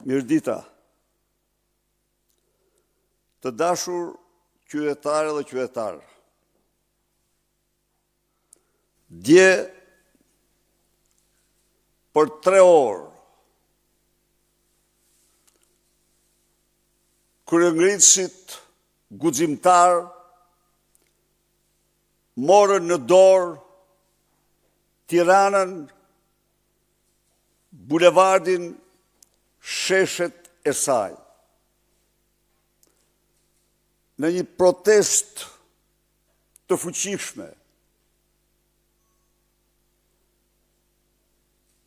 Mirëdita. Të dashur qytetarë dhe qytetarë. Dje për 3 orë kryengritësit guximtar morën në dorë Tiranën, bulevardin, sheshet e saj. Në një protest të fuqishme,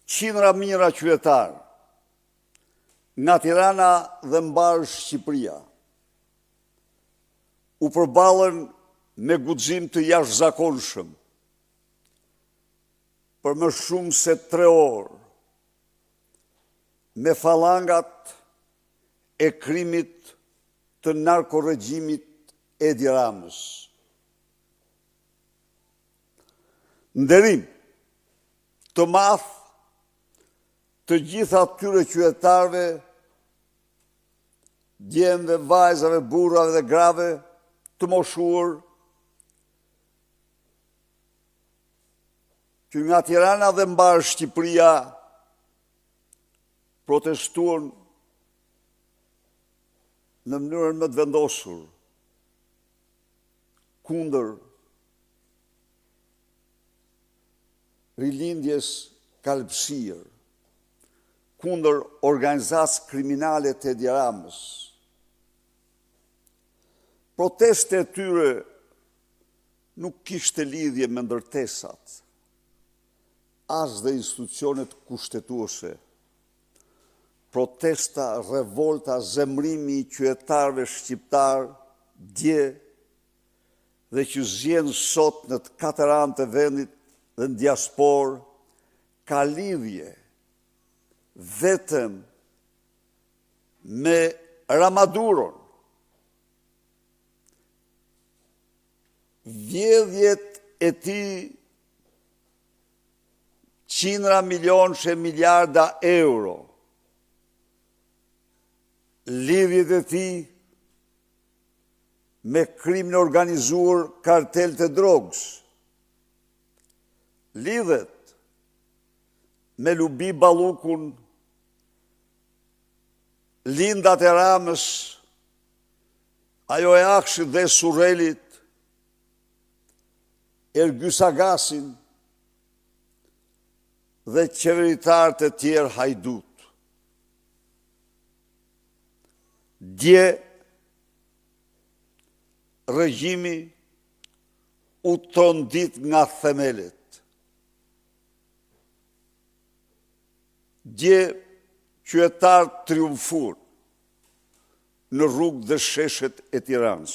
qindra mijëra qytetarë nga Tirana dhe mbar Shqipëria u përballën me guxim të jashtëzakonshëm për më shumë se 3 orë me falangat e krimit të narkoregjimit Edi Ramës. Nderim të madh të gjitha atyre qytetarëve, djemve, vajzave, burrave dhe grave të moshuar që nga Tirana dhe mbar Shqipëria protestuan në mënyrën më të vendosur kundër rilindjes kalpshir, kundër organizacë kriminale të Edi Ramës. Proteste e tyre nuk kishte lidhje me ndërtesat, as dhe institucionet kushtetuese. Protesta, revolta, zemrimi i qytetarëve shqiptar dje dhe që zjen sot në të 4 anë të vendit dhe në diasporë ka lidhje vetëm me Ramaduron. Vjedhjet e tij qindra milionë miliarda euro, lidhjet e tij me krimin organizuar, kartel të drogës, lidhet me Lubi Ballukun, lindat e Ramës, ajo e Akshit dhe Surrelit, Ergjys Agasin dhe qeveritarët e tjerë hajdut. Dje, regjimi u trondit nga themelet. Dje, qytetarë triumfur në rrugë dhe sheshet e Tiranës.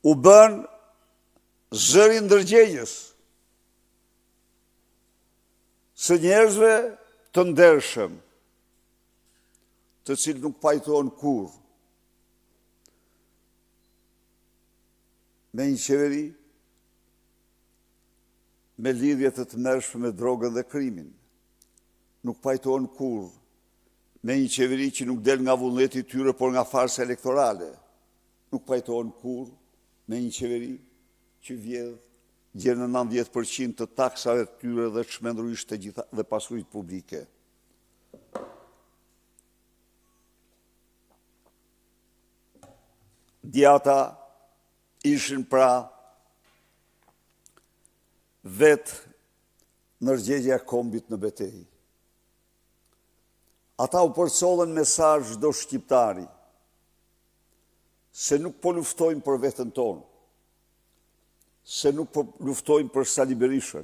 U bën zëri ndërgjegjës së njerëzve të ndershëm, të cilët nuk pajtohen kurrë me një qeveri me lidhje të tmerrshme me drogën dhe krimin. Nuk pajtohen kurrë me një qeveri që nuk del nga vullneti i tyre, por nga farsa elektorale. Nuk pajtohen kurrë me një qeveri që vjedh gjen në 90% të taksave të tyre dhe çmendurisht të gjitha dhe pasuritë publike. Djata ishin pra vetë ndërgjegjja e kombit në betejë. Ata u përcollën mesazh çdo shqiptari se nuk po luftojnë për veten tonë, se nuk po luftojnë për Sali Berishën,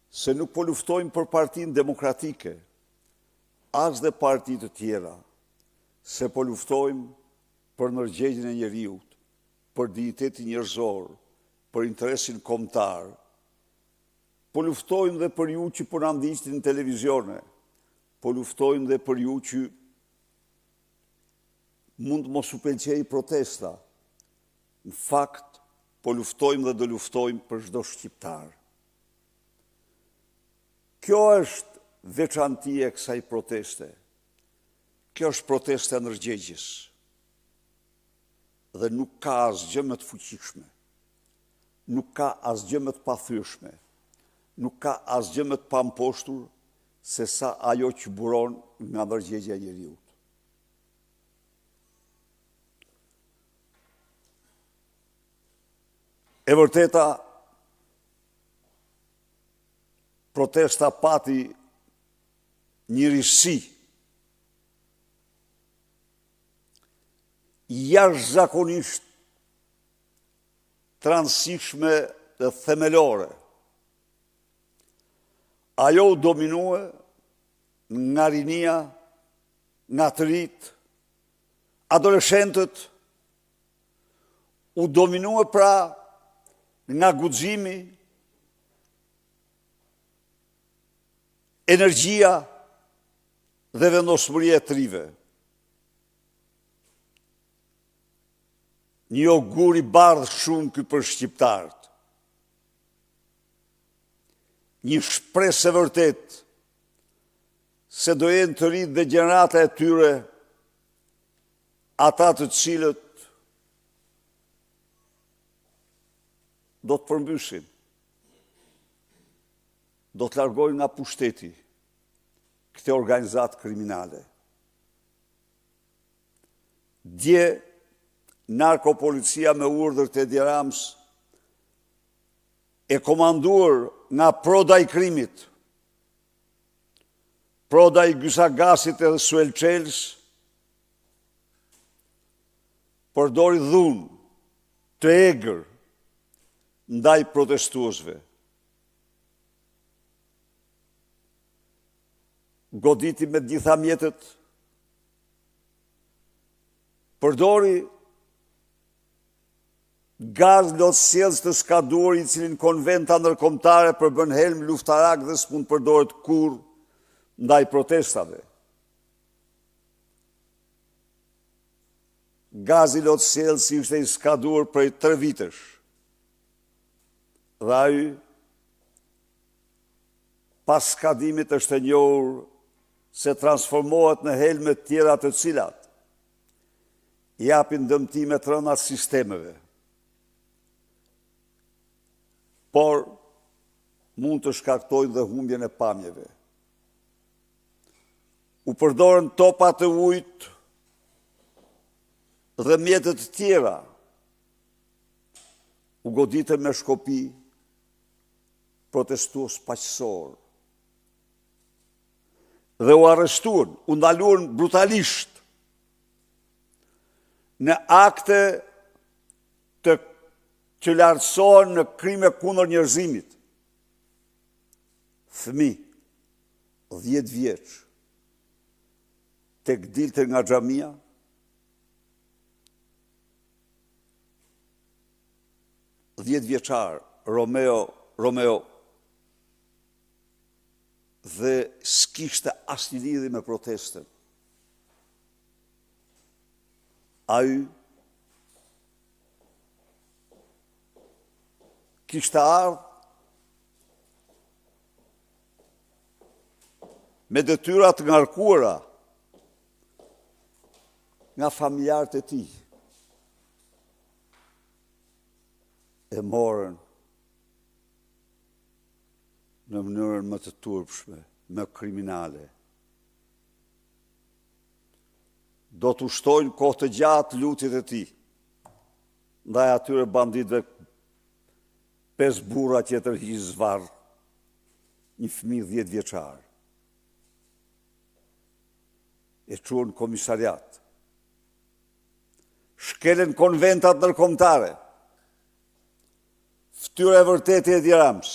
se nuk po luftojnë për Partinë Demokratike, as dhe parti të tjera, se po luftojnë për ndërgjegjen e njeriut, për dignitetin njerëzor, për interesin kombëtar. Po luftojnë dhe për ju që po na ndiqni në televizione, po luftojnë dhe për ju që mund mos u pëlqej protesta. Në fakt, po luftojmë dhe do luftojmë për çdo shqiptar. Kjo është veçantia e kësaj proteste. Kjo është proteste ndërgjegjës dhe nuk ka asgjë më të fuqishme, nuk ka asgjë më të pathyeshme, nuk ka asgjë më të pamposhtur se sa ajo që buron nga ndërgjegja e njeriut. E vërteta, protesta pati një risi jashtëzakonisht të rëndësishme dhe themelore. Ajo u dominue nga rinia, nga të rit, adoleshentët, u dominue pra nga guximi, energjia dhe vendosmëria e trive. Një ogur i bardhë shumë ky për shqiptarët. Një shpresë e vërtet se do jenë të rritë dhe gjenerata e tyre ata të cilët do të përmbyshin, do të largojnë nga pushteti këte organizatë kriminale. Dje, narkopolicia me urdhër të Edi Rams e komanduar nga proda i krimit, proda i Gysagasit edhe Suel Çels, përdori dhunë të egër ndaj protestuesve. Goditi me gjitha mjetet, përdori gaz lotësjelës të skaduar i cilin konventa ndërkombëtare përbën helm luftarak dhe s'mund përdoret kur ndaj protestave. Gazi lotësjelës ishte i skaduar prej 3 vitesh. Dhe ai, pas skadimit është e njohur se transformohet në helme tjera të cilat japin dëmtime të rënda sistemeve, por mund të shkaktojnë dhe humbjen e pamjeve. U përdorën topa të ujit dhe mjetet tjera. U goditën me shkopi protestues paqësor. Dhe u arrestuan, u ndaluan brutalisht në akte që lartësohen në krime kundër njerëzimit. Fëmijë 10 vjeç tek dilte nga xhamia, vjeçar Romeo dhe s'kishte asnjë lidhje me protestën. Ai kishte ardhur me detyra të ngarkuara nga familjarët e tij. E morën në mënyrën më të turpshme, më kriminale. Do të ushtojnë kohë të gjatë lutjet e tij ndaj atyre banditëve, 5 burra që tërhiq zvarr një fëmijë 10 vjeçar. E çuan komisariat. Shkelen konventat ndërkombëtare. Ftyra e vërtetë e Edi Rams,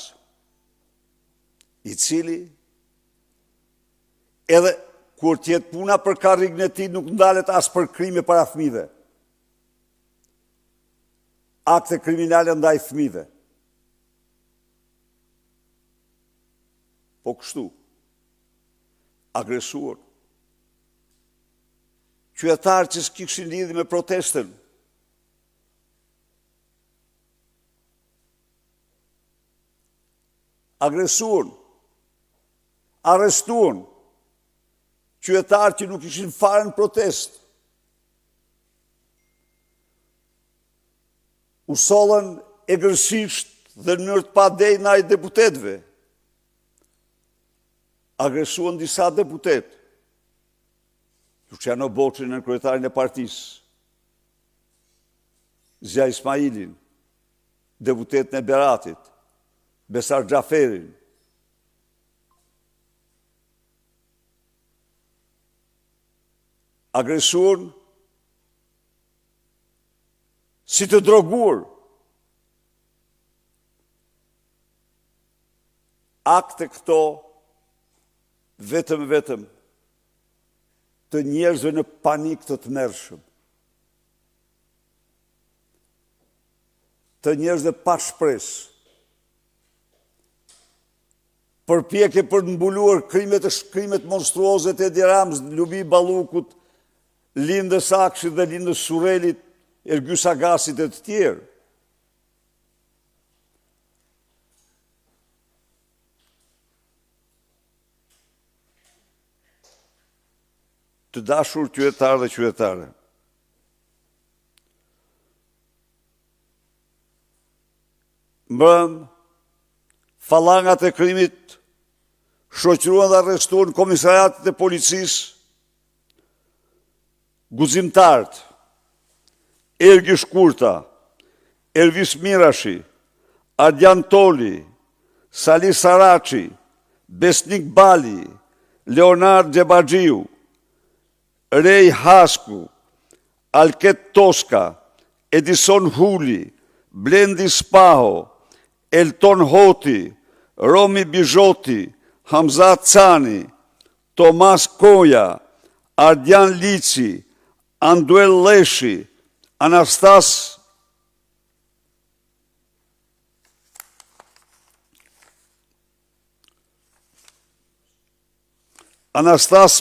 i cili edhe kur tjetë puna për karrigën e tij nuk ndalet as për krime para fëmijëve. Akte kriminale ndaj fëmijëve. Po kështu, agresuar, qytetarë që s'kishin lidhje me protestën, agresuar, arrestuan qytetarë që nuk ishin fare në protest. U sollën egërsisht dhe në mënyrë të padejnë ai deputetëve. Agresuan disa deputetë. Luciano Boçin në kryetarin e partisë. Zia Ismailin, deputetën e Beratit, Besar Xhaferin. Agresuan si të droguar. Akte këto vetëm të njerëzve në panik të tmerrshëm. Të njerëzve pa shpresë. Përpjekje për të mbuluar krimet monstruoze të Edi Ramës, Lubi Ballukut, Lindës Akshit dhe Lindës Surrelit, Ergjys Agasit e të tjerë. Të dashur qytetarë dhe qytetare, mbrëm, fallangat e krimit shoqëruan dhe arrestuan komisariatet e policisë, guzimtarët, Ergi Shkurta, Elvis Mirashi, Ardian Toli, Sali Saraçi, Besnik Bali, Leonard Xhebaxhiu, Rej Hasku, Alket Toska, Edison Huli, Blendi Spaho, Elton Hoti, Romi Bizhoti, Hamza Cani, Tomas Koja, Ardian Lici, Anduel Leshi, Anastas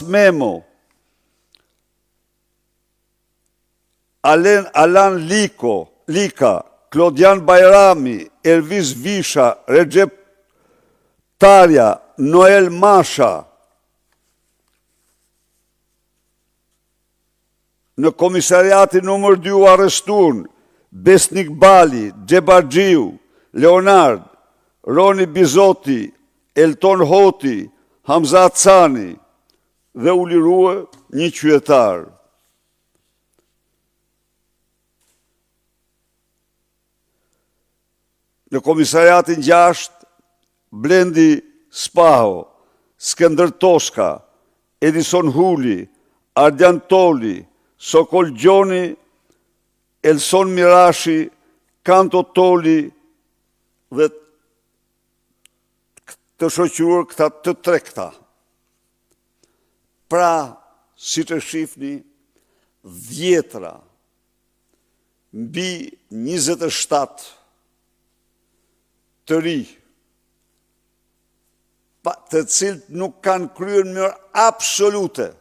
Memo, Alan Lika, Klodian Bajrami, Elvis Visha, Recep Tarja, Noel Masha. Në komisariatin numër 2 u arrestuan Besnik Bali, Xhebaxhiu, Leonard, Roni Bizoti, Elton Hoti, Hamza Cani dhe u lirua një qytetar. Në komisariatin 6, Blendi Spaho, Skënder Toska, Edison Huli, Ardian Toli, Sokol Gjoni, Elson Mirashi, Kanto Toli dhe të shoqëruar këta të trekta. Pra, si të shifni, 10 mbi 27 të ri, të cilët nuk kanë kryer në mënyrë absolute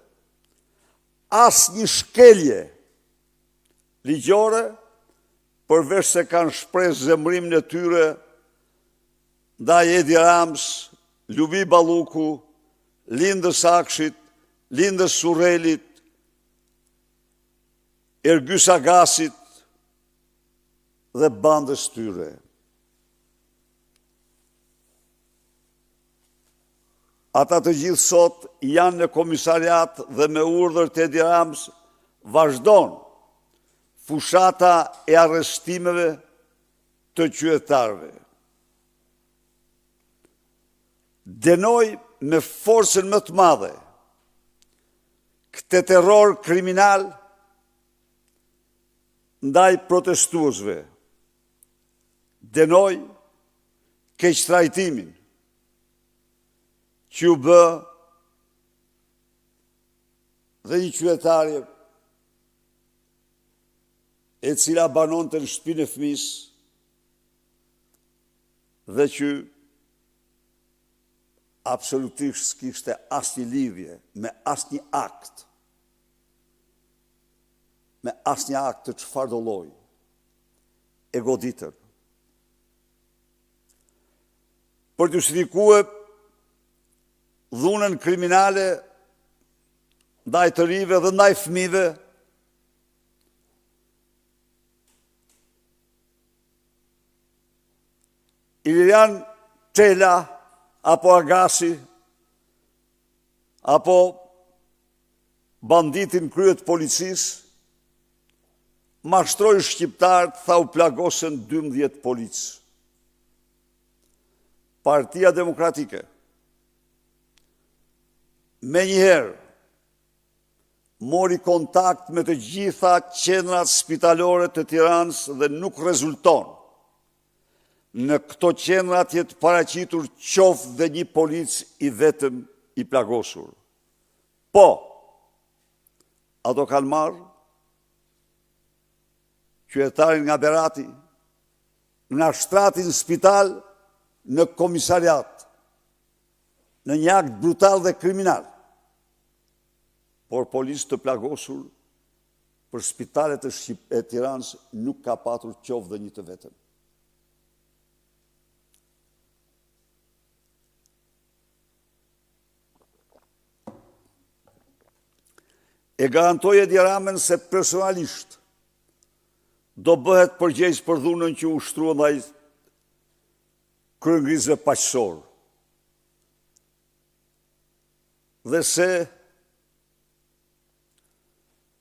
asë një shkelje ligjore, përveç se kanë shpresë zemrimin e tyre ndaj Edi Ramës, Lubi Balluku, Lindës Akshit, Lindës Surrelit, Ergjys Agasit dhe bandës tyre. Ata të gjithë sot janë në komisariat dhe me urdhër të Edi Ramës vazhdon fushata e arrestimeve të qytetarëve. Denoj me forcën më të madhe këtë terror kriminal ndaj protestuesve. Denoj keqtrajtimin që u bë dhe një qytetare e cila banonte në shtëpinë e fëmijës dhe që absolutisht s'kishte asnjë lidhje me asnjë akt, të çfarëdo lloji, e goditër. Për të justifikuar dhunën kriminale ndaj të rive dhe ndaj fëmijëve, Ilirian Çela apo Agasi apo banditin kryet policisë mashtroi shqiptarët, tha u plagosën 12 policë. Partia Demokratike me njëherë mori kontakt me të gjitha qendrat spitalore të Tiranës dhe nuk rezulton në këto qendrat jetë paraqitur qoftë dhe një polic i vetëm i plagosur. Po, ato kanë marrë qytetarin nga Berati, nga shtratin spital në komisariat, në një akt brutal dhe kriminal, por policë të plagosur për spitalet e Tiranës nuk ka patur qoftë dhe një të vetëm. E garantoj Edi Ramën se personalisht do bëhet përgjegjës për dhunën që ushtrua ndaj kryengrizëve paqësor. Dhe se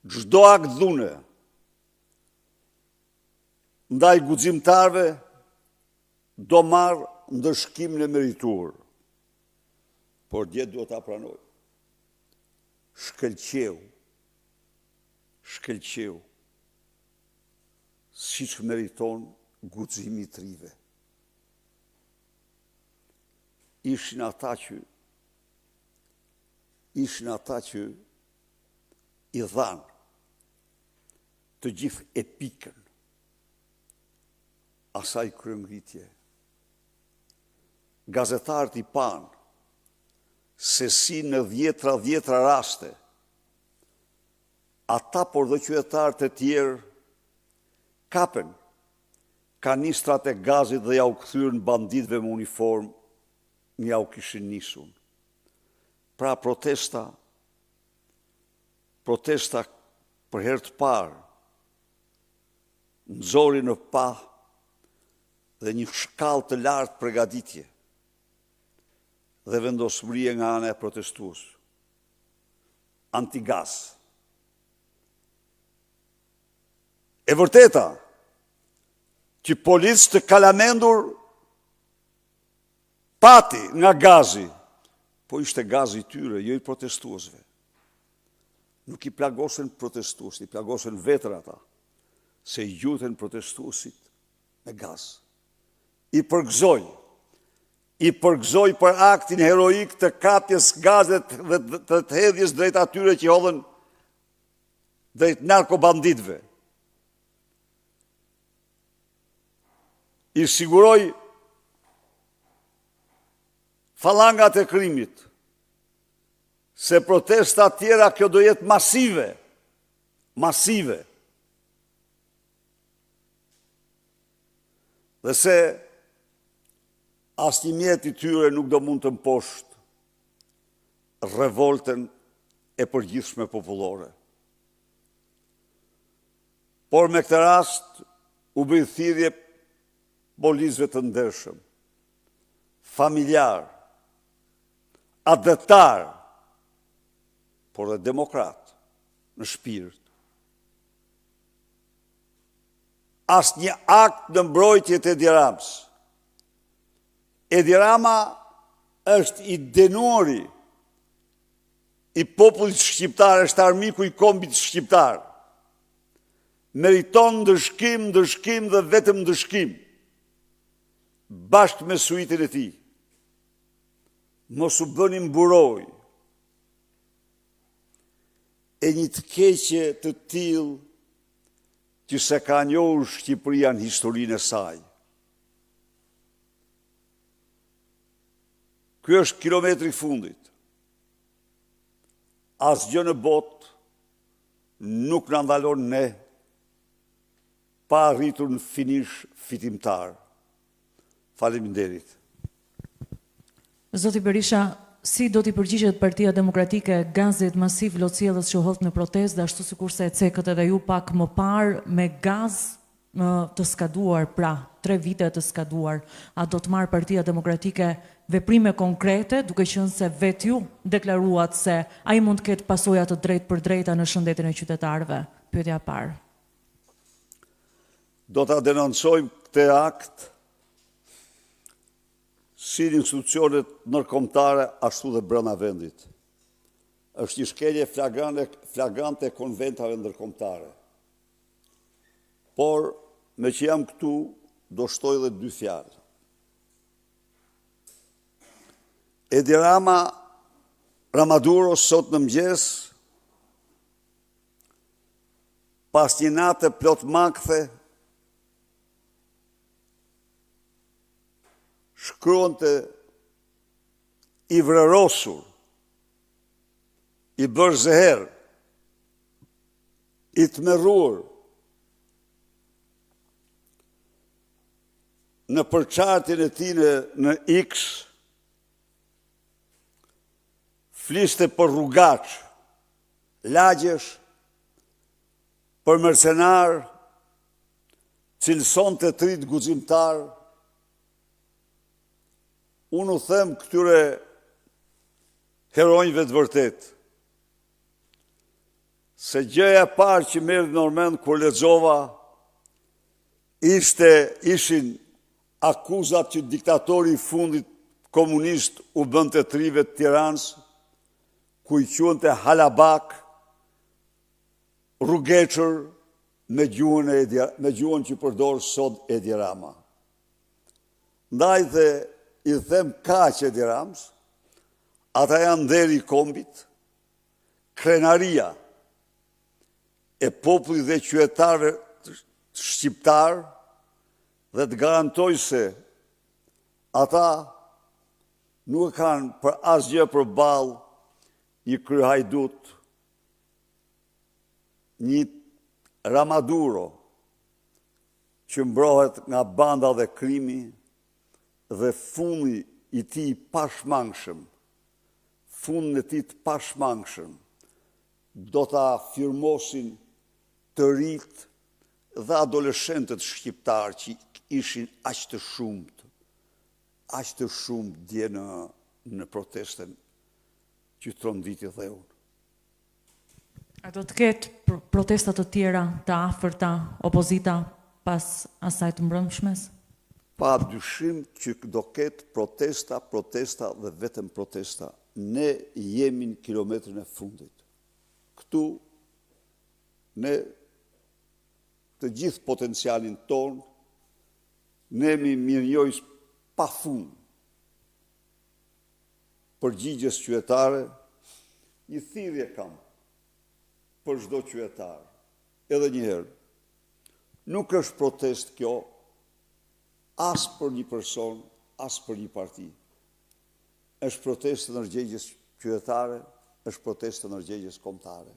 çdo akt dhune ndaj guximtarëve do marrë ndëshkimin e merituar. Por dje duhet ta pranoj. Shkëlqeu si që meriton guximi të rive. Ishin ata që i dhanë të gjithë epikën asaj kryengritje. Gazetarët i panë se si në dhjetra raste ata por dhe qytetarët e tjerë kapen kanistrat e gazit dhe ja u kthyrën banditëve me uniform, ja u kishin nisur. Pra protesta për herë të parë nxori në pa dhe një shkallë të lartë përgatitje dhe vendosmërie nga ana e protestues. Antigaz. E vërteta që policë të kalamendur pati nga gazi, po ishte gazi i tyre, jo i protestuesve. Nuk i plagosën protestuesit, i plagosën vetër ata, se i gjuten protestuesit me gaz. I përgëzoj për aktin heroik të kapjes gazet dhe të hedhjes drejt atyre që hodhen drejt narkobanditëve. I siguroj falangat e krimit se protesta tjera kjo do jetë masive. Dhe se asnjë mjet i tyre nuk do mund të mposhtë revoltën e përgjithshme popullore. Por me këtë rast u bë thirrje policëve të ndershëm, familjar, adhetar, por dhe demokrat në shpirt. Asnjë akt në mbrojtje të Edi Ramës. Edi Rama është i denuari i popullit shqiptar, është armiku i kombit shqiptar. Meriton ndëshkim dhe vetëm ndëshkim, bashkë me suitin e tij. Mos u bëni mburoj e një të keqe të tillë që se ka njohur Shqipëria në historinë e saj. Ky është kilometri i fundit. Asgjë në botë nuk na ndalon ne pa arritur në finish fitimtar. Faleminderit. Zoti Berisha, si do t'i përgjigjet Partia Demokratike gazit masiv lotësielës që hodh në protestë, dhe ashtu sikurse e cekët edhe ju pak më parë me gaz të skaduar, pra 3 vite të skaduar, a do të marrë Partia Demokratike veprime konkrete, duke qenë se vetë ju deklaruat se ai mund të ketë pasoja të drejtë për drejta në shëndetin e qytetarëve? Pyetja e parë. Do ta denoncojmë këtë akt si institucionet ndërkombëtare ashtu dhe brenda vendit. Është një shkelje flagrante e konventave ndërkombëtare. Por, me që jam këtu, do shtoj dhe 2 fjalë. Edi Ramaduro sot në mëngjes, pas një nate plot makthe, shkruante i vrerosur, i bërë zeher, i tmerruar, në përçartjen e tij në X, fliste për rrugaç, lagjesh, për mercenar, cilësonte të rit guximtar. Unë u them këtyre heronjve të vërtet, se gjëja e parë që merr në mend kur lexova ishin akuzat që diktatori i fundit komunist u bënte trive të Tiranës, ku i quante halabak, rrugeçër me gjuhën që përdor sot Edi Rama. Ndaj dhe i them kaq Edi Ramës, ata janë deri i kombit, krenaria e popullit dhe qytetarëve shqiptar, dhe të garantoj se ata nuk kanë për asgjë përballë një kryehajdut, një Ramaduro që mbrohet nga banda dhe krimi, dhe fundi i tij pashmangshëm, fundin e tij të pashmangshëm, do ta firmosin të rit dhe adoleshentët shqiptarë që ishin aq të shumët dje në protestën që tronditi dhe unë. A do të ketë protestat të tjera të afërta, opozita, pas asaj të mbrëmshmes? Pa dyshim që do ketë protesta dhe vetëm protesta. Ne jemi në kilometrin e fundit. Këtu, ne të gjithë potencialin tonë, ne mi mirënjohës pa fund përgjigjes qytetare, një thirrje kam për çdo qytetar. Edhe një herë, nuk është protest kjo as për një person, as për një parti. Është protestë ndërgjegjes qytetare, është protestë ndërgjegjes kombëtare.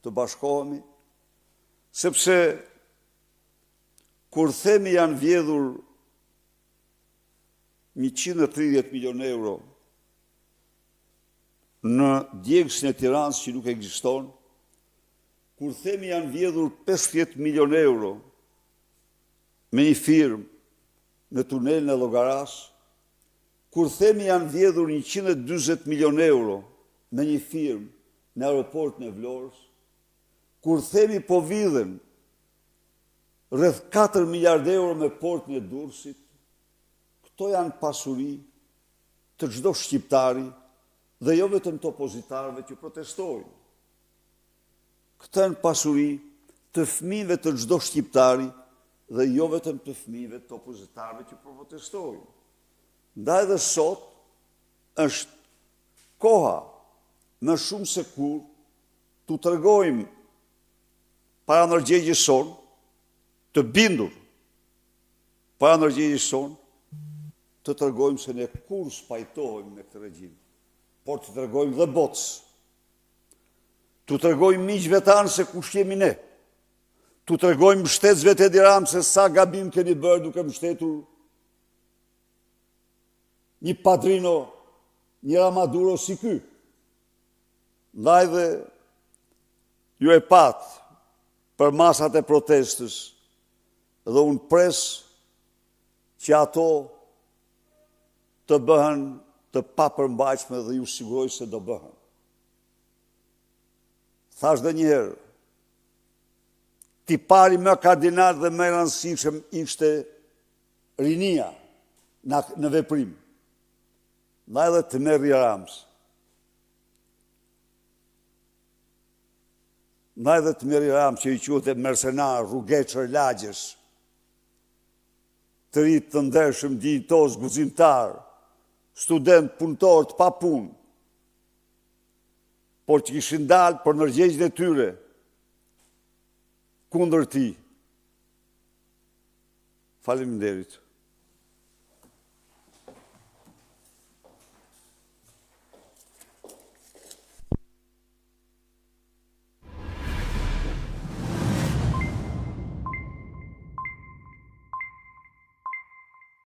Të bashkohemi, sepse kur themi janë vjedhur 130 milion euro në djegësin e Tiranës që nuk ekziston, kur themi janë vjedhur 50 milion euro me një firmë në tunelin e Llogaras, kur themi janë vjedhur 140 milion euro me një firmë në aeroportin e Vlorës, kur themi po vidhen rreth 4 miliard euro me portin e Durrësit, këto janë pasuri të çdo shqiptari dhe jo vetëm të opozitarëve që protestojnë. Këto janë pasuri të fëmijëve të çdo shqiptari dhe jo vetëm të fëmijëve të opozitarëve që protestojnë. Ndaj dhe sot është koha më shumë se kur t'u tregojmë para ndërgjegjes sonë, të bindur para ndërgjegjes sonë, të tregojmë se ne kur spajtohemi me këtë regjim, por të tregojmë dhe botës, të tregojmë miqve tanë se kush jemi ne, të tregojmë mbështetësve të Edi Ramës se sa gabim keni bërë duke mbështetur një padrino, njëra Maduro si ky. Ndaj dhe ju e patë për masat e protestës dhe unë pres që ato të bëhen të papërmbajtshme dhe ju siguroj se do bëhen. Thash dhe njëherë, tipari më kardinal dhe më rëndësishëm ishte rinia në veprim. Ndaj dhe të Merri Ramës. Ndaj dhe të Merri Ramës që i quhet mercenar, rrugeçër, lagjesh, të rinj të ndershëm, dinjitoz, guximtar, student, punëtor, të pa punë, por që kishin dalë për ndërgjegjjen e tyre kundër tij. Faleminderit.